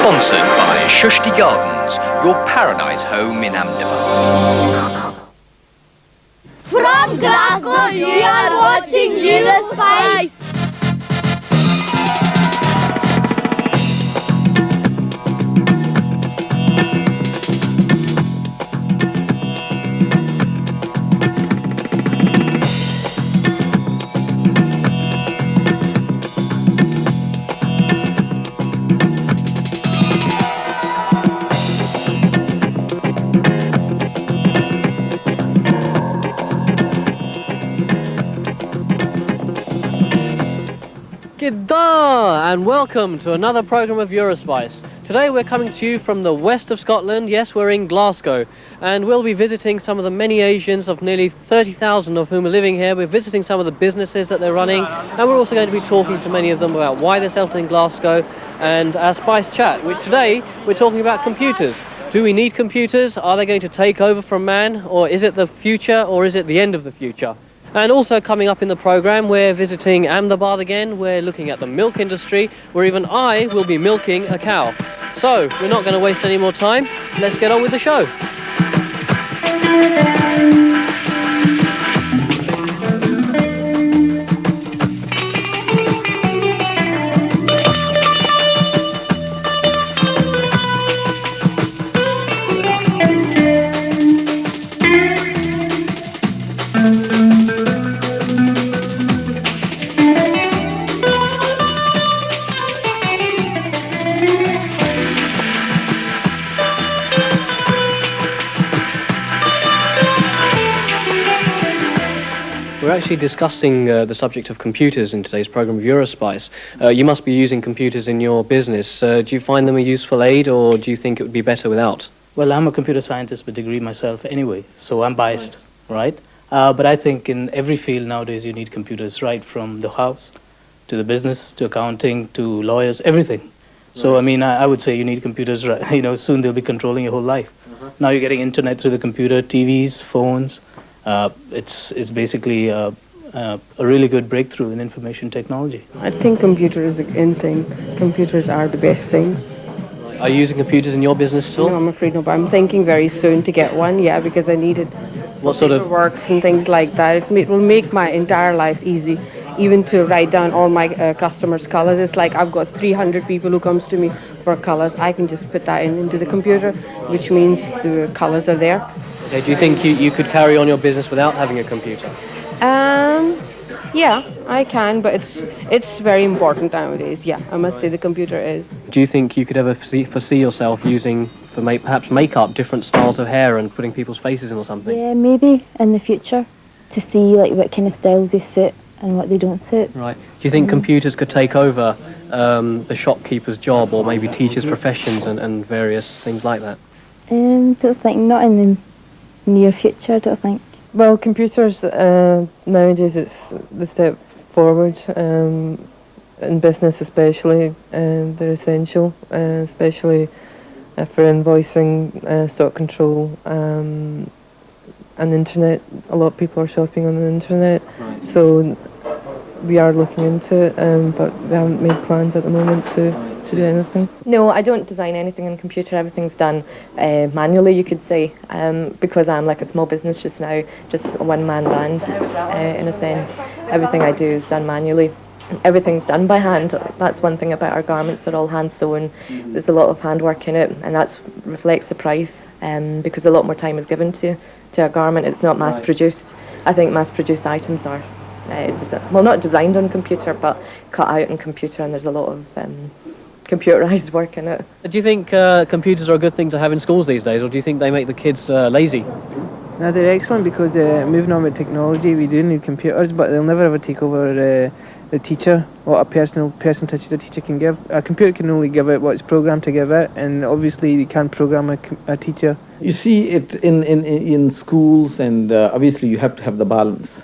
Sponsored by Shushti Gardens, your paradise home in Ahmedabad. From Glasgow, you are watching Eurospice. G'day and welcome to another programme of Eurospice. Today we're coming to you from the west of Scotland. Yes, we're in Glasgow, and we'll be visiting some of the many Asians, of nearly 30,000 of whom are living here. We're visiting some of the businesses that they're running, and we're also going to be talking to many of them about why they're settled in Glasgow and our Spice Chat, which today we're talking about computers. Do we need computers? Are they going to take over from man, or is it the future, or is it the end of the future? And also coming up in the programme, we're visiting Ahmedabad again. We're looking at the milk industry, where even I will be milking a cow. So, we're not going to waste any more time. Let's get on with the show. We're actually discussing the subject of computers in today's programme of Eurospice. You must be using computers in your business. Do you find them a useful aid, or do you think it would be better without? Well, I'm a computer scientist with degree myself anyway, so I'm biased, right? But I think in every field nowadays you need computers, right from the house to the business to accounting to lawyers, everything. So, I mean, I would say you need computers, right? You know, soon they'll be controlling your whole life. Now you're getting internet through the computer, TVs, phones. It's basically a really good breakthrough in information technology. I think computer is an in thing. Computers are the best thing. Are you using computers in your business at all? No, I'm afraid no, but I'm thinking very soon to get one, yeah, because I need it. What sort of works and things like that. It will make my entire life easy, even to write down all my customers' colours. It's like I've got 300 people who comes to me for colours. I can just put that into the computer, which means the colours are there. Okay, do you think you could carry on your business without having a computer? Yeah, I can, but it's very important nowadays. Yeah, I must say the computer is. Do you think you could ever foresee yourself using, for perhaps makeup, different styles of hair and putting people's faces in or something? Yeah, maybe in the future, to see like what kind of styles they suit and what they don't suit. Right. Do you think computers could take over the shopkeeper's job, or maybe teachers' professions and various things like that? Don't think, not in the near future, I don't think. Well, computers nowadays, it's the step forward in business especially. They're essential, especially for invoicing, stock control, and internet. A lot of people are shopping on the internet, so we are looking into it, but we haven't made plans at the moment to do anything. No, I don't design anything on computer. Everything's done manually, you could say, because I'm like a small business just now, just a one-man band in a sense. Everything I do is done manually. Everything's done by hand. That's one thing about our garments. They're all hand sewn. There's a lot of handwork in it, and that reflects the price, because a lot more time is given to a garment. It's not mass produced. I think mass produced items are well, not designed on computer, but cut out on computer, and there's a lot of computerized work in it. Do you think computers are a good thing to have in schools these days, or do you think they make the kids lazy? No, they're excellent because moving on with technology, we do need computers, but they'll never ever take over the teacher, what a personal touch the teacher can give. A computer can only give it what's programmed to give it, and obviously you can't program a teacher. You see it in schools, and obviously you have to have the balance.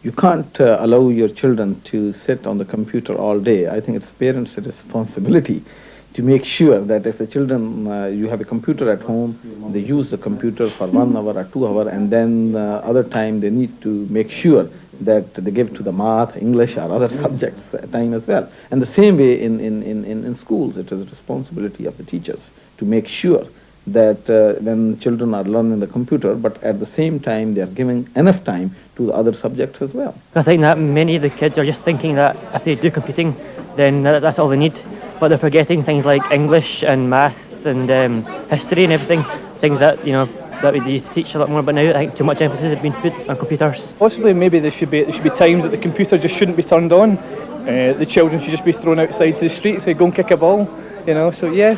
You can't allow your children to sit on the computer all day. I think it's parents' responsibility to make sure that if the children, you have a computer at home, they use the computer for 1 hour or 2 hours, and then other time they need to make sure that they give to the math, English, or other subjects time as well. And the same way in schools, it is a responsibility of the teachers to make sure that when children are learning the computer, but at the same time they are giving enough time to the other subjects as well. I think that many of the kids are just thinking that if they do computing, then that's all they need. But they're forgetting things like English and math and history and everything, things that, you know, that we need to teach a lot more. But now I think too much emphasis has been put on computers. Possibly maybe there should be times that the computer just shouldn't be turned on. The children should just be thrown outside to the street, say go and kick a ball. You know, so yeah,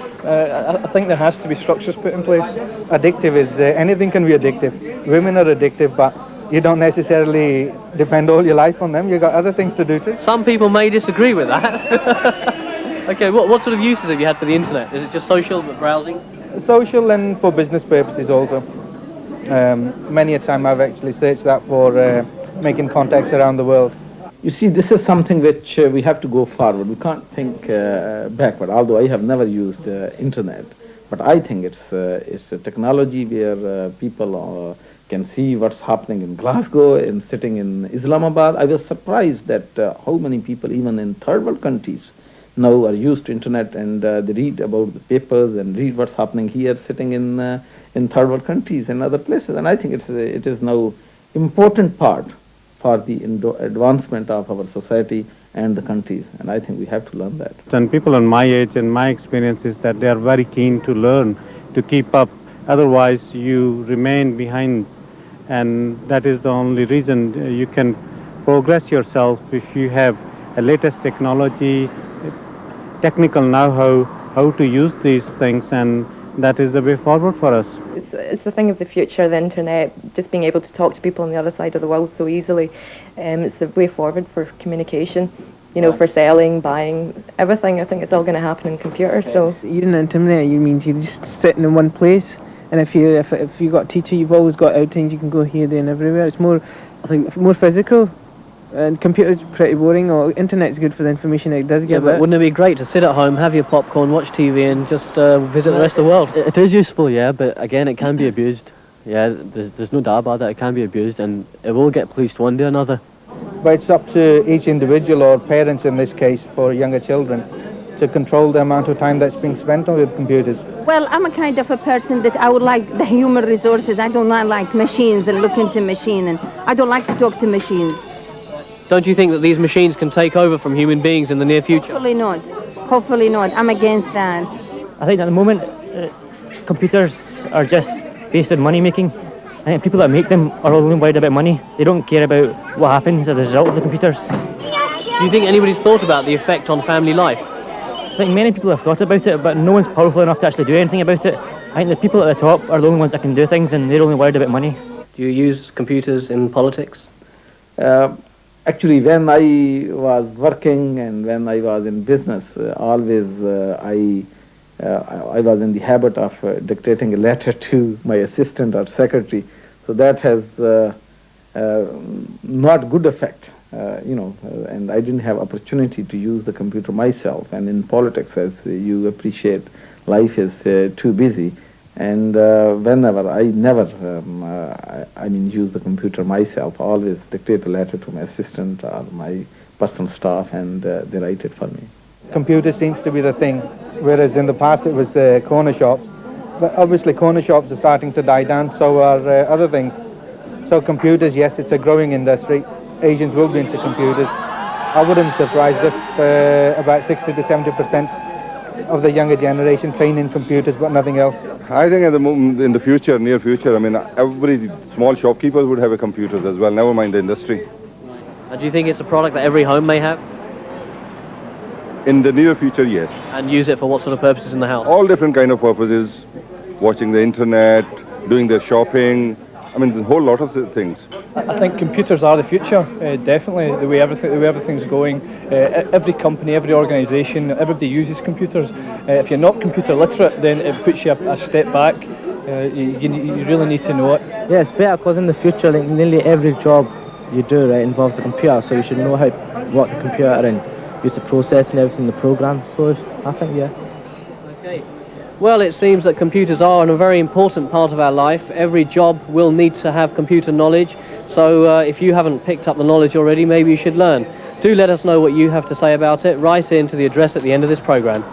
I think there has to be structures put in place. Addictive is, anything can be addictive. Women are addictive, but you don't necessarily depend all your life on them. You've got other things to do too. Some people may disagree with that. Okay, what sort of uses have you had for the internet? Is it just social, browsing? Social and for business purposes also. Many a time I've actually searched that for making contacts around the world. You see, this is something which we have to go forward. We can't think backward, although I have never used internet. But I think it's a technology where people can see what's happening in Glasgow and sitting in Islamabad. I was surprised that how many people, even in third world countries, now are used to internet, and they read about the papers and read what's happening here, sitting in third world countries and other places. And I think it is now important part for the advancement of our society and the countries, and I think we have to learn that. And people on my age and my experience is that they are very keen to learn, to keep up, otherwise you remain behind, and that is the only reason you can progress yourself if you have a latest technology, technical know-how, how to use these things, and that is the way forward for us. It's the thing of the future, the internet, just being able to talk to people on the other side of the world so easily. It's the way forward for communication, you know, for selling, buying, everything. I think it's all going to happen in computers. So using the internet, you means you're just sitting in one place, and if you got a teacher, you've always got outings. You can go here, there, and everywhere. It's more, I think, more physical. And computers pretty boring, or internet's good for the information it does give. Yeah, but wouldn't it be great to sit at home, have your popcorn, watch TV, and just visit the rest of the world? It is useful, yeah, but again, it can be abused. Yeah, there's no doubt about that. It can be abused, and it will get policed one day or another. But it's up to each individual, or parents in this case, for younger children, to control the amount of time that's being spent on with computers. Well, I'm a kind of a person that I would like the human resources. I don't like machines and look into machines, and I don't like to talk to machines. Don't you think that these machines can take over from human beings in the near future? Hopefully not. Hopefully not. I'm against that. I think at the moment, computers are just based on money making. I think people that make them are only worried about money. They don't care about what happens as a result of the computers. Do you think anybody's thought about the effect on family life? I think many people have thought about it, but no one's powerful enough to actually do anything about it. I think the people at the top are the only ones that can do things, and they're only worried about money. Do you use computers in politics? Actually, when I was working and when I was in business, always I was in the habit of dictating a letter to my assistant or secretary. So that has not good effect, and I didn't have opportunity to use the computer myself. And in politics, as you appreciate, life is too busy. And whenever I never, use the computer myself. I always dictate a letter to my assistant or my personal staff, and they write it for me. Computer seems to be the thing, whereas in the past it was corner shops. But obviously corner shops are starting to die down, so are other things. So computers, yes, it's a growing industry. Asians will be into computers. I wouldn't be surprised if about 60 to 70% of the younger generation train in computers, but nothing else. I think at the moment, in the future, near future, every small shopkeepers would have a computers as well, never mind the industry. And do you think it's a product that every home may have? In the near future, yes. And use it for what sort of purposes in the house? All different kind of purposes, watching the internet, doing their shopping, a whole lot of things. I think computers are the future, definitely, the way everything's going. Every company, every organisation, everybody uses computers. If you're not computer literate, then it puts you a step back. You really need to know it. Yeah, it's better because in the future, like, nearly every job you do, right, involves a computer, so you should know how to work the computer and use the process and everything, the program. So I think, yeah. Okay. Well, it seems that computers are a very important part of our life. Every job will need to have computer knowledge. So if you haven't picked up the knowledge already, maybe you should learn. Do let us know what you have to say about it. Write in to the address at the end of this programme.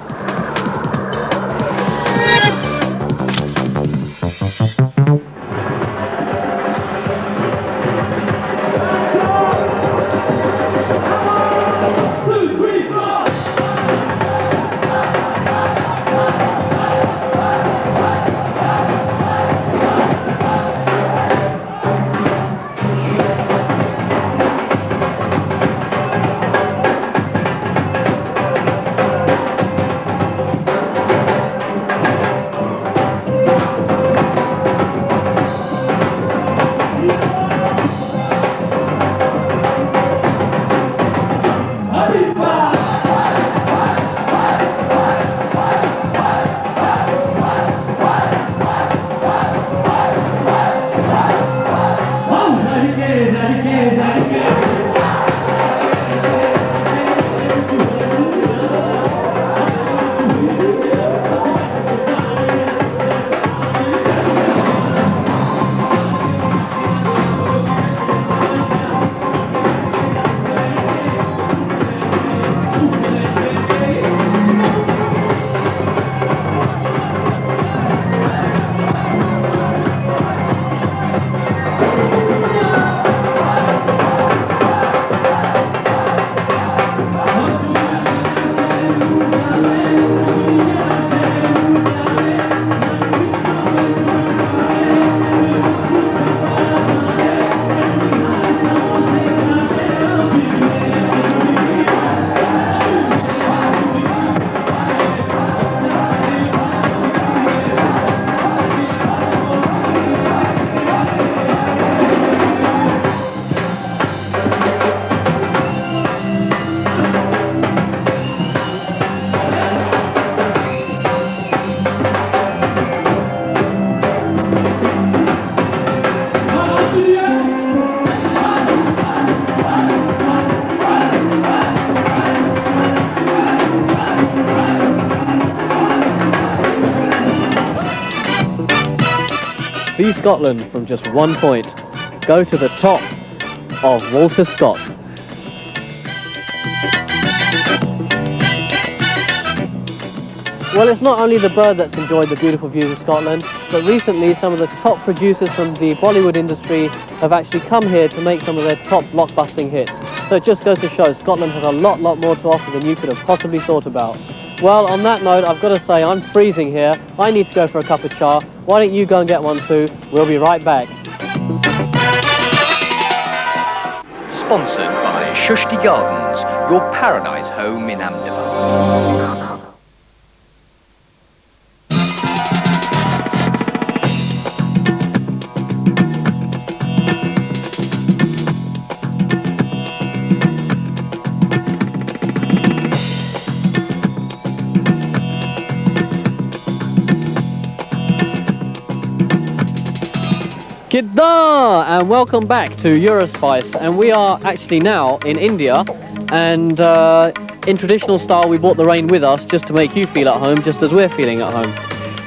See Scotland from just one point. Go to the top of Walter Scott. Well, it's not only the bird that's enjoyed the beautiful views of Scotland, but recently some of the top producers from the Bollywood industry have actually come here to make some of their top blockbusting hits. So it just goes to show Scotland has a lot more to offer than you could have possibly thought about. Well, on that note, I've got to say I'm freezing here. I need to go for a cup of cha. Why don't you go and get one too? We'll be right back. Sponsored by Shushti Gardens, your paradise home in Ahmedabad. G'day and welcome back to Eurospice, and we are actually now in India, and in traditional style we brought the rain with us just to make you feel at home just as we're feeling at home.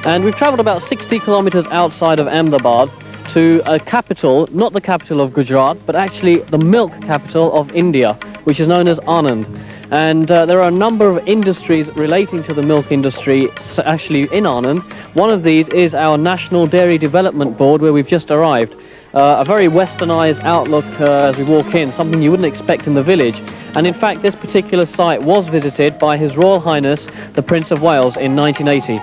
And we've travelled about 60 kilometres outside of Ahmedabad to a capital, not the capital of Gujarat, but actually the milk capital of India, which is known as Anand. And there are a number of industries relating to the milk industry actually in Anand. One of these is our National Dairy Development Board, where we've just arrived. A very westernized outlook as we walk in, something you wouldn't expect in the village. And in fact, this particular site was visited by His Royal Highness, the Prince of Wales, in 1980.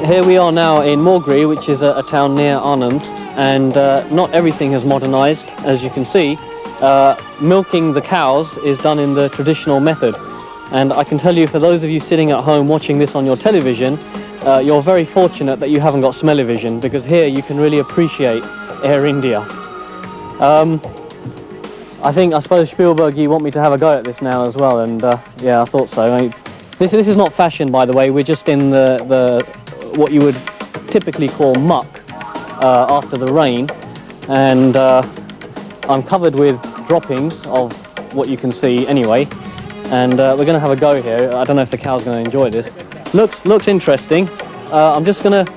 Here we are now in Morgri, which is a town near Anand, and not everything has modernised, as you can see. Milking the cows is done in the traditional method, and I can tell you, for those of you sitting at home watching this on your television, you're very fortunate that you haven't got smell-o-vision, because here you can really appreciate Air India. I suppose Spielberg, you want me to have a go at this now as well, and yeah, I thought so. I mean, this is not fashion, by the way. We're just in the what you would typically call muck after the rain, and I'm covered with droppings of what you can see anyway, and we're going to have a go here. I don't know if the cow's going to enjoy this. Looks interesting. I'm just going to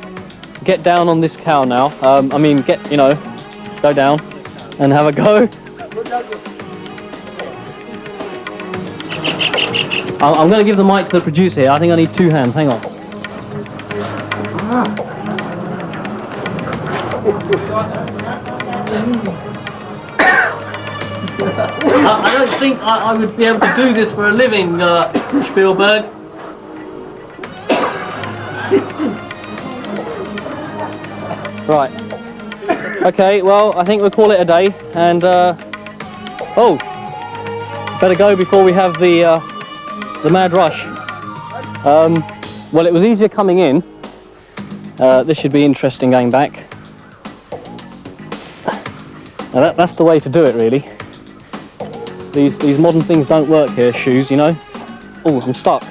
get down on this cow now. Go down and have a go. I'm going to give the mic to the producer here. I think I need 2 hands. Hang on. I don't think I would be able to do this for a living, Spielberg. Right. Okay, well, I think we'll call it a day, and better go before we have the mad rush. Well, it was easier coming in. This should be interesting going back. Now that's the way to do it, really. These modern things don't work here, shoes, you know. Oh, I'm stuck.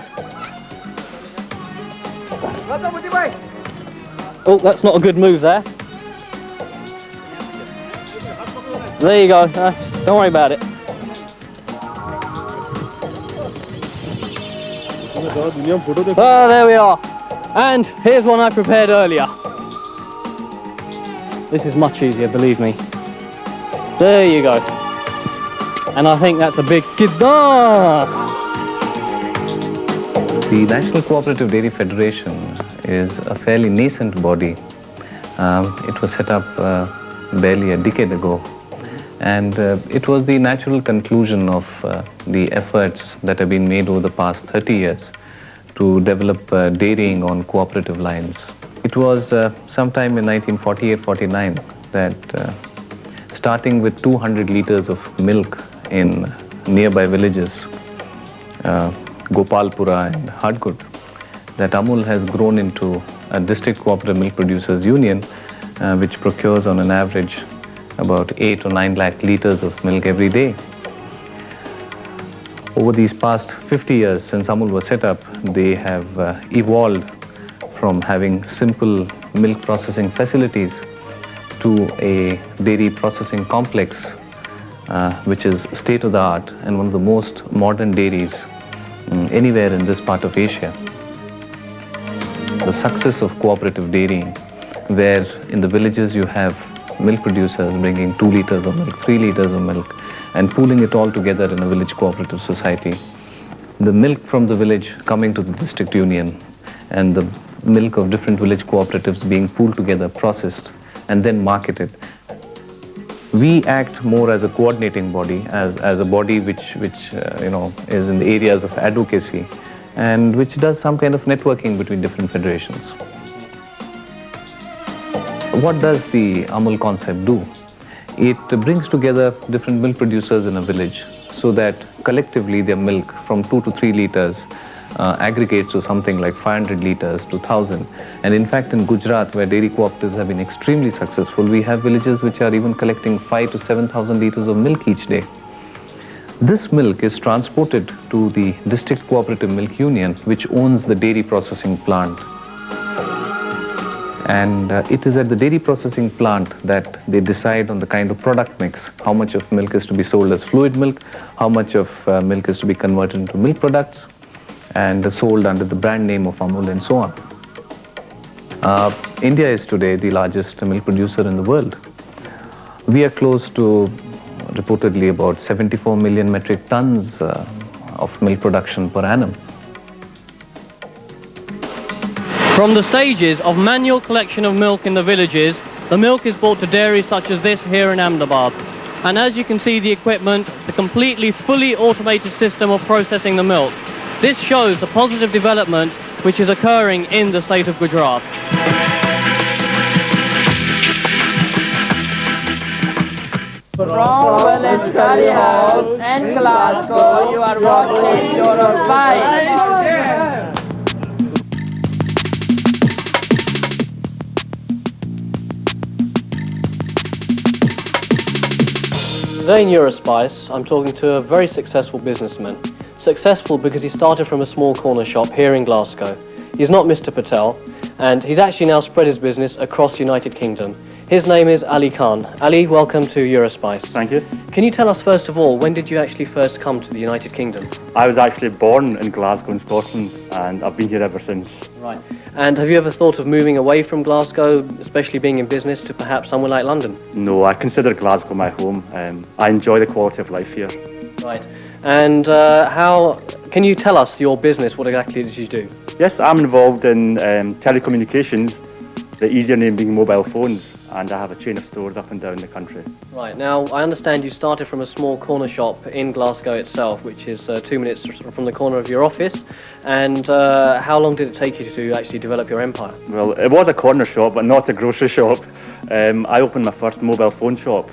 Oh, that's not a good move there. There you go. Don't worry about it. Oh, there we are. And here's one I prepared earlier. This is much easier, believe me. There you go. And I think that's a big kidda. The National Cooperative Dairy Federation is a fairly nascent body. It was set up barely a decade ago, and it was the natural conclusion of the efforts that have been made over the past 30 years to develop dairying on cooperative lines. It was sometime in 1948-49 that starting with 200 liters of milk in nearby villages, Gopalpura and Hadgud, that Amul has grown into a district cooperative milk producers union, which procures on an average about 8 or 9 lakh liters of milk every day. Over these past 50 years since Amul was set up, they have evolved from having simple milk processing facilities to a dairy processing complex, which is state-of-the-art and one of the most modern dairies anywhere in this part of Asia. The success of cooperative dairying, where in the villages you have milk producers bringing 2 liters of milk, 3 liters of milk, and pooling it all together in a village cooperative society. The milk from the village coming to the district union, and the milk of different village cooperatives being pooled together, processed, and then marketed. We act more as a coordinating body, as a body which is in the areas of advocacy, and which does some kind of networking between different federations. What does the Amul concept do? It brings together different milk producers in a village so that collectively their milk from 2 to 3 liters aggregates to something like 500 liters to 1,000. And in fact, in Gujarat, where dairy cooperatives have been extremely successful, we have villages which are even collecting 5,000 to 7,000 liters of milk each day. This milk is transported to the district cooperative milk union, which owns the dairy processing plant. And it is at the dairy processing plant that they decide on the kind of product mix, how much of milk is to be sold as fluid milk, how much of milk is to be converted into milk products, and sold under the brand name of Amul and so on. India is today the largest milk producer in the world. We are close to reportedly about 74 million metric tons of milk production per annum. From the stages of manual collection of milk in the villages, the milk is brought to dairies such as this here in Ahmedabad. And as you can see, the equipment, the completely fully automated system of processing the milk. This shows the positive development which is occurring in the state of Gujarat. From Village Curry House and Glasgow, you are watching Eurospice. Today in Eurospice, I'm talking to a very successful businessman. Successful because he started from a small corner shop here in Glasgow. He's not Mr. Patel, and he's actually now spread his business across the United Kingdom. His name is Ali Khan. Ali, welcome to Eurospice. Thank you. Can you tell us first of all, when did you actually first come to the United Kingdom? I was actually born in Glasgow in Scotland, and I've been here ever since. Right. And have you ever thought of moving away from Glasgow, especially being in business, to perhaps somewhere like London? No, I consider Glasgow my home. I enjoy the quality of life here. Right. And can you tell us your business, what exactly did you do? Yes, I'm involved in telecommunications, the easier name being mobile phones, and I have a chain of stores up and down the country. Right. Now, I understand you started from a small corner shop in Glasgow itself, which is 2 minutes from the corner of your office. And how long did it take you to actually develop your empire? Well, it was a corner shop, but not a grocery shop. I opened my first mobile phone shop,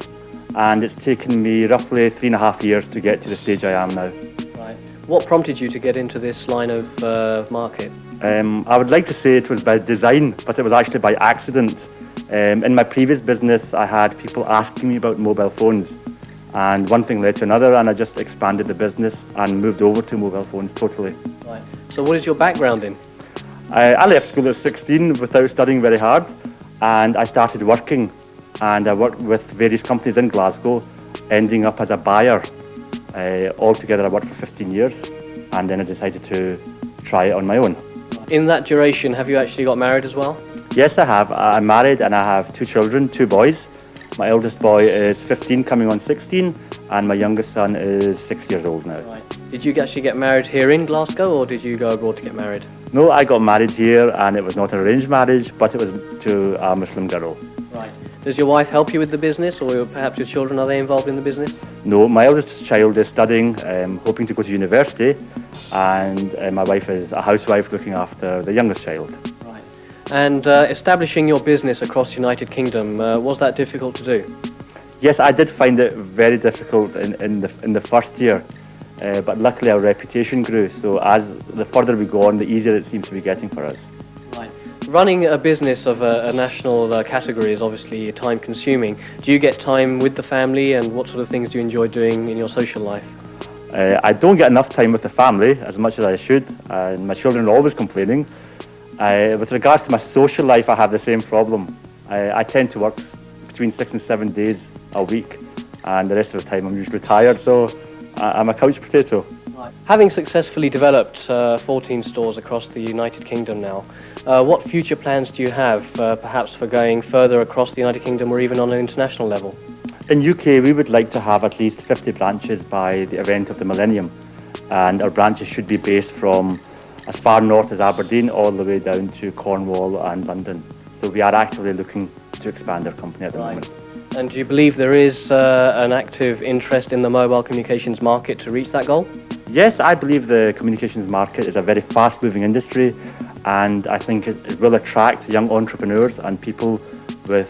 and it's taken me roughly 3.5 years to get to the stage I am now. Right. What prompted you to get into this line of market? I would like to say it was by design, but it was actually by accident. In my previous business, I had people asking me about mobile phones, and one thing led to another, and I just expanded the business and moved over to mobile phones totally. Right. So what is your background in? I left school at 16 without studying very hard, and I started working, and I worked with various companies in Glasgow, ending up as a buyer. Altogether I worked for 15 years, and then I decided to try it on my own. In that duration, have you actually got married as well? Yes, I have. I'm married and I have 2 children, 2 boys. My eldest boy is 15, coming on 16, and my youngest son is 6 years old now. Right. Did you actually get married here in Glasgow, or did you go abroad to get married? No, I got married here, and it was not an arranged marriage, but it was to a Muslim girl. Right. Does your wife help you with the business, or perhaps your children, are they involved in the business? No, my eldest child is studying, hoping to go to university, and my wife is a housewife looking after the youngest child. And establishing your business across the United Kingdom, was that difficult to do? Yes, I did find it very difficult in the first year, but luckily our reputation grew, so as the further we go on, the easier it seems to be getting for us. Right. Running a business of a national category is obviously time consuming. Do you get time with the family, and what sort of things do you enjoy doing in your social life? I don't get enough time with the family as much as I should, and my children are always complaining. With regards to my social life, I have the same problem. I tend to work between 6 and 7 days a week, and the rest of the time I'm usually tired, so I'm a couch potato. Right. Having successfully developed 14 stores across the United Kingdom now, what future plans do you have, perhaps for going further across the United Kingdom or even on an international level? In UK, we would like to have at least 50 branches by the event of the millennium, and our branches should be based from as far north as Aberdeen all the way down to Cornwall and London. So we are actively looking to expand our company at the moment. And do you believe there is an active interest in the mobile communications market to reach that goal? Yes, I believe the communications market is a very fast-moving industry, and I think it will attract young entrepreneurs and people with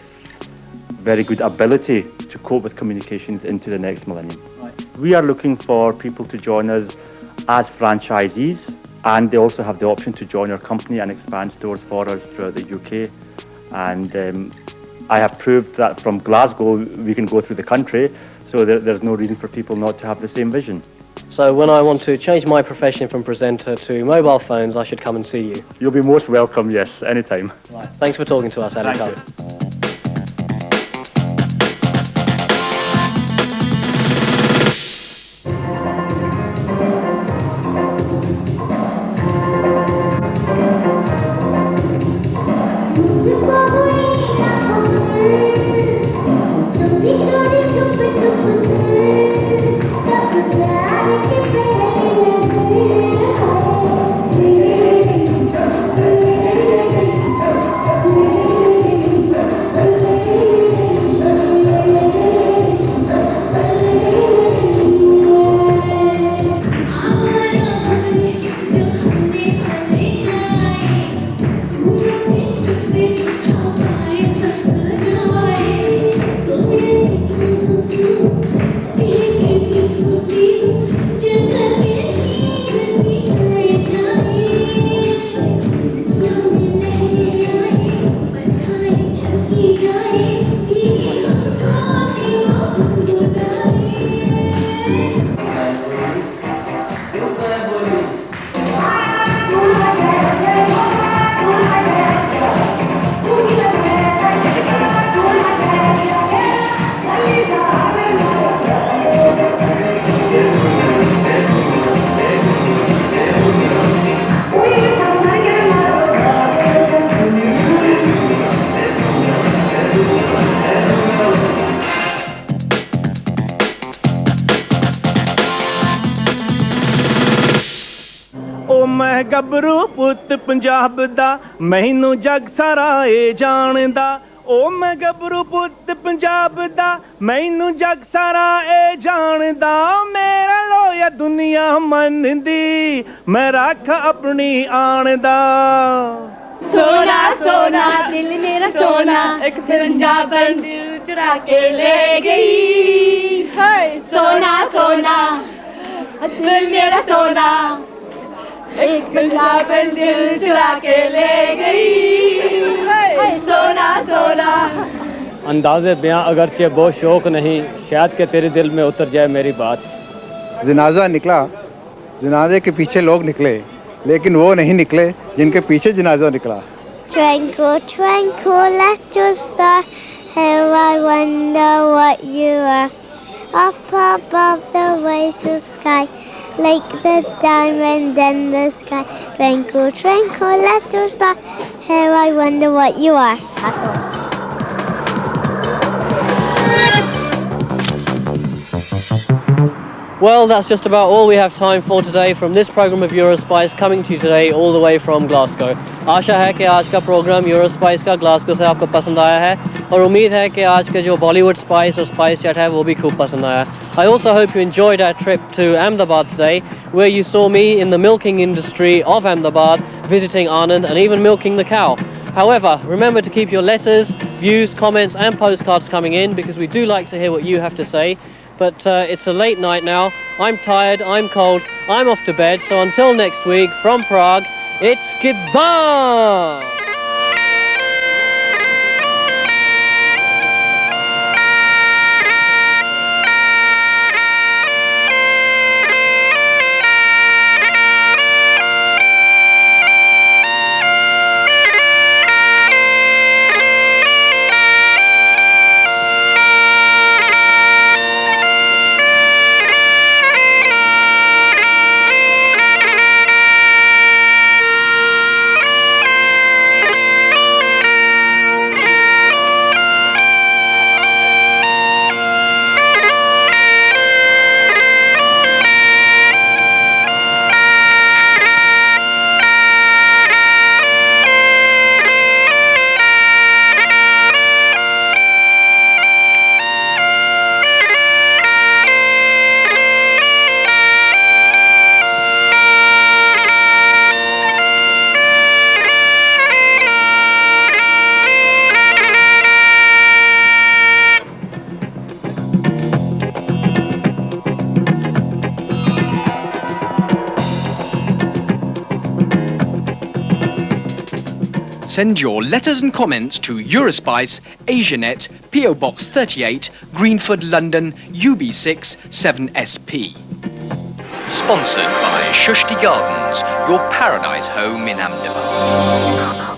very good ability to cope with communications into the next millennium. Right. We are looking for people to join us as franchisees, and they also have the option to join our company and expand stores for us throughout the UK. And I have proved that from Glasgow we can go through the country, so there's no reason for people not to have the same vision. So when I want to change my profession from presenter to mobile phones, I should come and see you? You'll be most welcome, yes, anytime. Right. Thanks for talking to us, Ali. Thank you. मैं गबरू पुत पंजाब दा मैनू जग सारा ए जानदा ओ मैं गबरू पुत पंजाब दा मैनू जग सारा ए जानदा मेरा लोया दुनिया मनदी मैं रख अपनी आन दा सोना सोना दिल मेरा सोना एक पंजाबन दिल चुरा के ले गई सोना सोना दिल मेरा सोना एक पंजाबन दिल चुरा के ले गई सोना सोना अंदाज़े बयां अगरचे बहुत शौक नहीं शायद कि तेरे दिल में उतर जाए मेरी बात जनाजा निकला जनाजे के पीछे लोग निकले लेकिन वो नहीं निकले जिनके पीछे जनाजा निकला Twinkle, twinkle, little star, how I wonder what you are. Up above the western sky, like the diamond in the sky. Twinkle, twinkle, little star, how I wonder what you are. That's all. Well, that's just about all we have time for today from this program of Eurospice coming to you today all the way from Glasgow. आशा है कि आज का programme यूरोस्पाइस का Glasgow से आपको पसंद आया है और उम्मीद है कि आज का जो बॉलीवुड स्पाइस और स्पाइस चैट है वो भी खूब पसंद आया. I also hope you enjoyed our trip to Ahmedabad today, where you saw me in the milking industry of Ahmedabad, visiting Anand and even milking the cow. However, remember to keep your letters, views, comments and postcards coming in because we do like to hear what you have to say. But it's a late night now. I'm tired, I'm cold, I'm off to bed. So until next week, from Prague, it's goodbye! Send your letters and comments to Eurospice, Asianet, PO Box 38, Greenford, London, UB6 7SP. Sponsored by Shushti Gardens, your paradise home in Ahmedabad.